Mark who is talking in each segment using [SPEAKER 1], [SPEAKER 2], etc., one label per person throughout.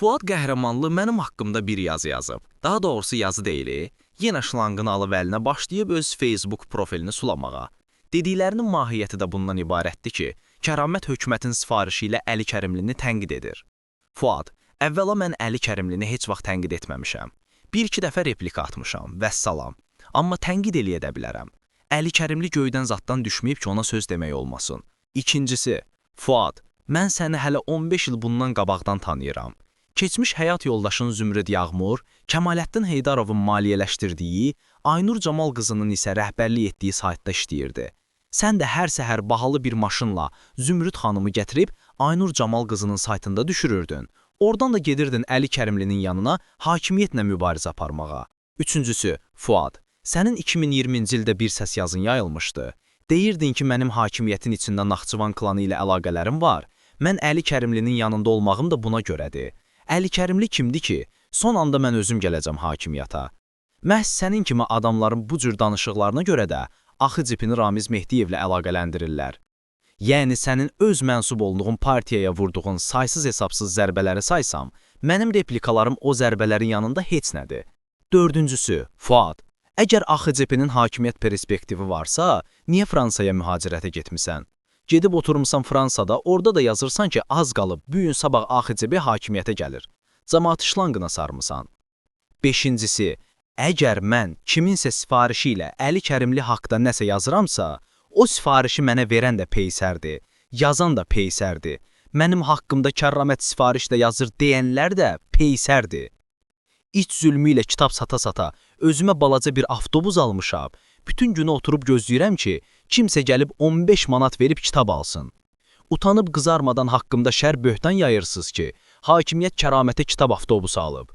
[SPEAKER 1] Fuad Qəhrəmanlı mənim haqqımda bir yazı yazıb. Daha doğrusu yazı deyil, yenə şlanqını alıb əlinə başlayıb öz Facebook profilini sulamağa. Dediklərinin mahiyyəti də bundan ibarətdir ki, Kəramət hökumətin sifarişi ilə Əli Kərimlini tənqid edir. Fuad, əvvəla mən Əli Kərimlini heç vaxt tənqid etməmişəm. Bir-iki dəfə replika atmışam, vəssalam. Amma tənqid eləyə də bilərəm. Əli Kərimli göydən zaddan düşməyib ki, ona söz demək olmasın. İkincisi, Fuad, mən səni hələ 15 il bundan qabaqdan tanıyıram. Keçmiş həyat yoldaşın Zümrüd Yağmur, Kəmaləddin Heydarovun maliyyələşdirdiyi, Aynur Camal qızının isə rəhbərlik etdiyi saytda işləyirdi. Sən də hər səhər bahalı bir maşınla Zümrüd xanımı gətirib Aynur Camal qızının saytında düşürürdün. Oradan da gedirdin Əli Kərimlinin yanına hakimiyyətlə mübarizə aparmağa. Üçüncüsü, Fuad, sənin 2020-ci ildə bir səs yazın yayılmışdı. Deyirdin ki, mənim hakimiyyətin içində Naxçıvan klanı ilə əlaqələrim var. Mən Əli Kərimlinin yanında olmağım da buna görədir. Əli Kərimli kimdir ki, son anda mən özüm gələcəm hakimiyyata. Məhz sənin kimi adamların bu cür danışıqlarına görə də axı cipini Ramiz Mehdiyevlə əlaqələndirirlər. Yəni sənin öz mənsub olduğun partiyaya vurduğun saysız-hesabsız zərbələri saysam, mənim replikalarım o zərbələrin yanında heç nədir. Dördüncüsü, Fuad, əgər AXCP-nin hakimiyyət perspektivi varsa, niyə Fransaya mühacirətə getmisən? Gedib oturmuşsan Fransada, orada da yazırsan ki, az qalıb, bu gün sabah AXCP hakimiyyətə gəlir. Cəmaatı şlanqına sarmısan. Beşincisi, əgər mən kiminsə sifarişi ilə Əli Kərimli haqda nəsə yazıramsa, o sifarişi mənə verən də peysərdir, yazan da peysərdir. Mənim haqqımda Kəramət sifariş də yazır deyənlər də peysərdir. İç zülmü ilə kitab sata-sata özümə balaca bir avtobus almışam. Bütün günü oturub gözləyirəm ki, kimsə gəlib 15 manat verib kitab alsın. Utanıb qızarmadan haqqımda şər böhtan yayırsınız ki, hakimiyyət Kəramətə kitab avtobusu alıb.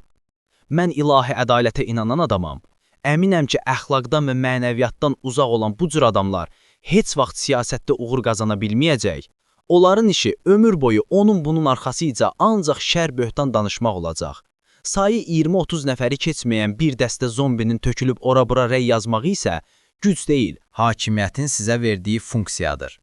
[SPEAKER 1] Mən ilahi ədalətə inanan adamam. Əminəm ki, əxlaqdan və mənəviyyatdan uzaq olan bu cür adamlar heç vaxt siyasətdə uğur qazana bilməyəcək. Onların işi ömür boyu onun bunun arxasıca ancaq şər böhtan danışmaq olacaq. Sayı 20-30 nəfəri keçməyən bir dəstə zombinin tökülüb ora-bura rəy yazmağı isə güc deyil, hakimiyyətin sizə verdiyi funksiyadır.